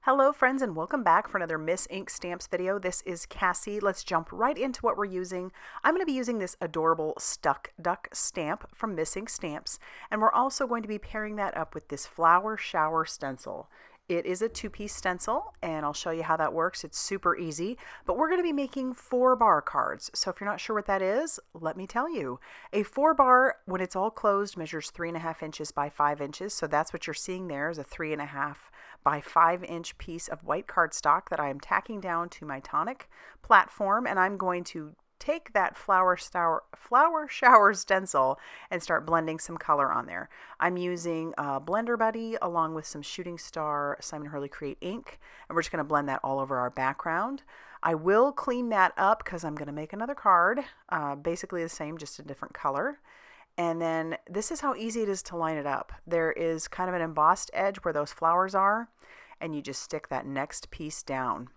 Hello friends and welcome back for another Miss Ink Stamps video. This is Cassie. Let's jump right into what we're using. I'm going to be using this adorable Duct stamp from Miss Ink Stamps, and we're also going to be pairing that up with this flower shower stencil. It is a two-piece stencil, and I'll show you how that works. It's super easy, but we're going to be making 4-bar cards. So if you're not sure what that is, let me tell you. A 4-bar, when it's all closed, measures 3.5 inches by 5 inches. So that's what you're seeing there is a 3.5 by 5-inch piece of white cardstock that I am tacking down to my tonic platform, and I'm going to take that flower shower stencil and start blending some color on there. I'm using Blender Buddy along with some Shooting Star Simon Hurley Create ink, and we're just going to blend that all over our background. I will clean that up because I'm going to make another card, basically the same, just a different color. And then this is how easy it is to line it up. There is kind of an embossed edge where those flowers are, and you just stick that next piece down.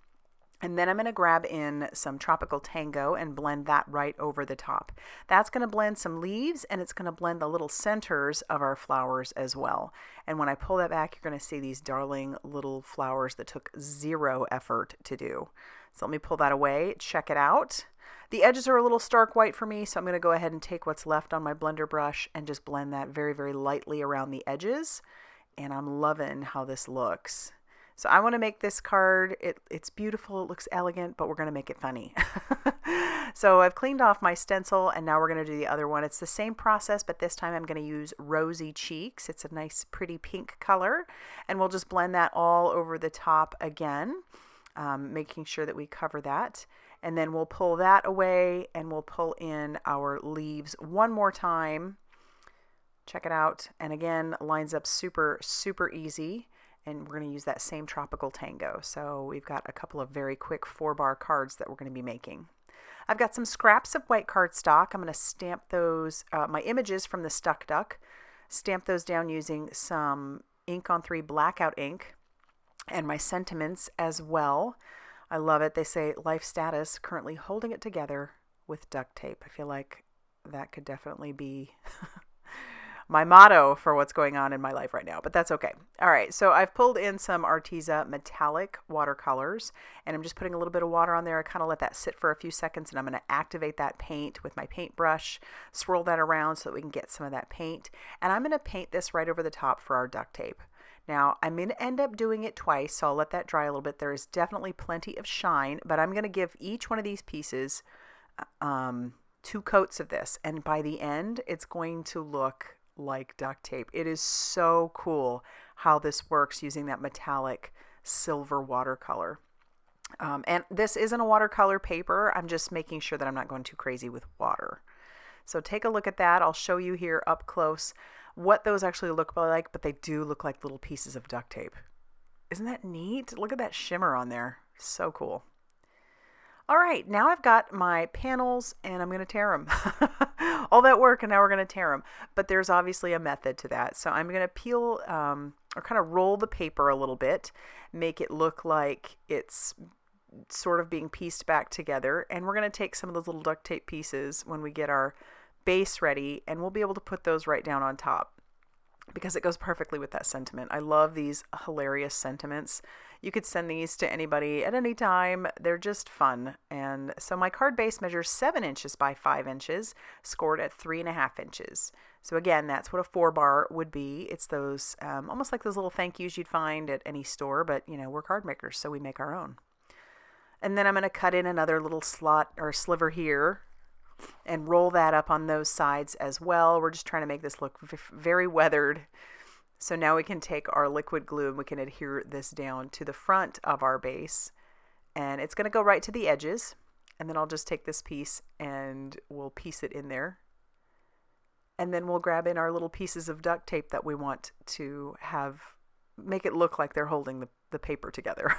And then I'm going to grab in some Tropical Tango and blend that right over the top. That's going to blend some leaves, and it's going to blend the little centers of our flowers as well. And when I pull that back, you're going to see these darling little flowers that took zero effort to do. So let me pull that away, check it out. The edges are a little stark white for me, so I'm going to go ahead and take what's left on my blender brush and just blend that very, very lightly around the edges. And I'm loving how this looks. So I want to make this card, it's beautiful, it looks elegant, but we're going to make it funny. So I've cleaned off my stencil, and now we're going to do the other one. It's the same process, but this time I'm going to use Rosy Cheeks. It's a nice, pretty pink color, and we'll just blend that all over the top again, making sure that we cover that. And then we'll pull that away, and we'll pull in our leaves one more time. Check it out. And again, lines up super, super easy. And we're going to use that same Tropical Tango. So we've got a couple of very quick 4-bar cards that we're going to be making. I've got some scraps of white cardstock. I'm going to stamp those, my images from the Stuck Duck, stamp those down using some ink on 3 Blackout ink, and my sentiments as well. I love it. They say life status, currently holding it together with duct tape. I feel like that could definitely be my motto for what's going on in my life right now, but that's okay. All right, so I've pulled in some Arteza metallic watercolors, and I'm just putting a little bit of water on there. I kind of let that sit for a few seconds, and I'm going to activate that paint with my paintbrush, swirl that around so that we can get some of that paint, and I'm going to paint this right over the top for our duct tape. Now, I'm going to end up doing it twice, so I'll let that dry a little bit. There is definitely plenty of shine, but I'm going to give each one of these pieces 2 coats of this, and by the end, it's going to look like duct tape. It is so cool how this works using that metallic silver watercolor. And this isn't a watercolor paper. I'm just making sure that I'm not going too crazy with water. So take a look at that. I'll show you here up close what those actually look like, but they do look like little pieces of duct tape. Isn't that neat? Look at that shimmer on there. So cool. All right, now I've got my panels, and I'm going to tear them. All that work, and now we're going to tear them. But there's obviously a method to that. So I'm going to peel or kind of roll the paper a little bit, make it look like it's sort of being pieced back together. And we're going to take some of those little duct tape pieces when we get our base ready, and we'll be able to put those right down on top because it goes perfectly with that sentiment. I love these hilarious sentiments. You could send these to anybody at any time. They're just fun. And so my card base measures 7 inches by 5 inches, scored at 3.5 inches. So again, that's what a 4-bar would be. It's those, almost like those little thank yous you'd find at any store, but you know, we're card makers, so we make our own. And then I'm going to cut in another little slot or sliver here and roll that up on those sides as well. We're just trying to make this look very weathered. So now we can take our liquid glue and we can adhere this down to the front of our base. And it's going to go right to the edges. And then I'll just take this piece and we'll piece it in there. And then we'll grab in our little pieces of duct tape that we want to have, make it look like they're holding the paper together.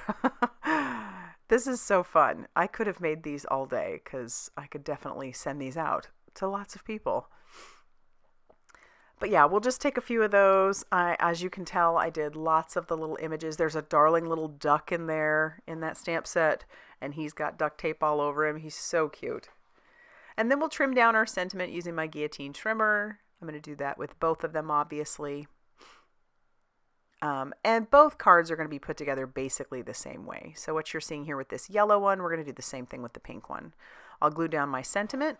This is so fun. I could have made these all day because I could definitely send these out to lots of people. But yeah, we'll just take a few of those. As you can tell, I did lots of the little images. There's a darling little duck in there in that stamp set, and he's got duct tape all over him. He's so cute. And then we'll trim down our sentiment using my guillotine trimmer. I'm going to do that with both of them, obviously. And both cards are going to be put together basically the same way. So what you're seeing here with this yellow one, we're going to do the same thing with the pink one. I'll glue down my sentiment,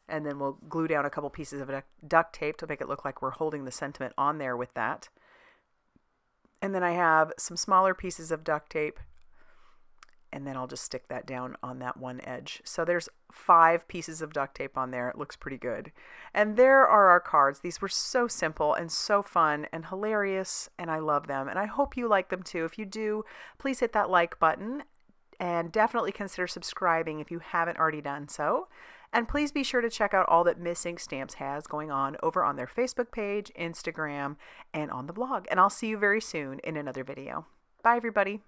and then we'll glue down a couple pieces of duct tape to make it look like we're holding the sentiment on there with that. And then I have some smaller pieces of duct tape, and then I'll just stick that down on that one edge. So there's 5 pieces of duct tape on there. It looks pretty good. And there are our cards. These were so simple and so fun and hilarious, and I love them. And I hope you like them too. If you do, please hit that like button and definitely consider subscribing if you haven't already done so. And please be sure to check out all that Miss Ink Stamps has going on over on their Facebook page, Instagram, and on the blog. And I'll see you very soon in another video. Bye, everybody.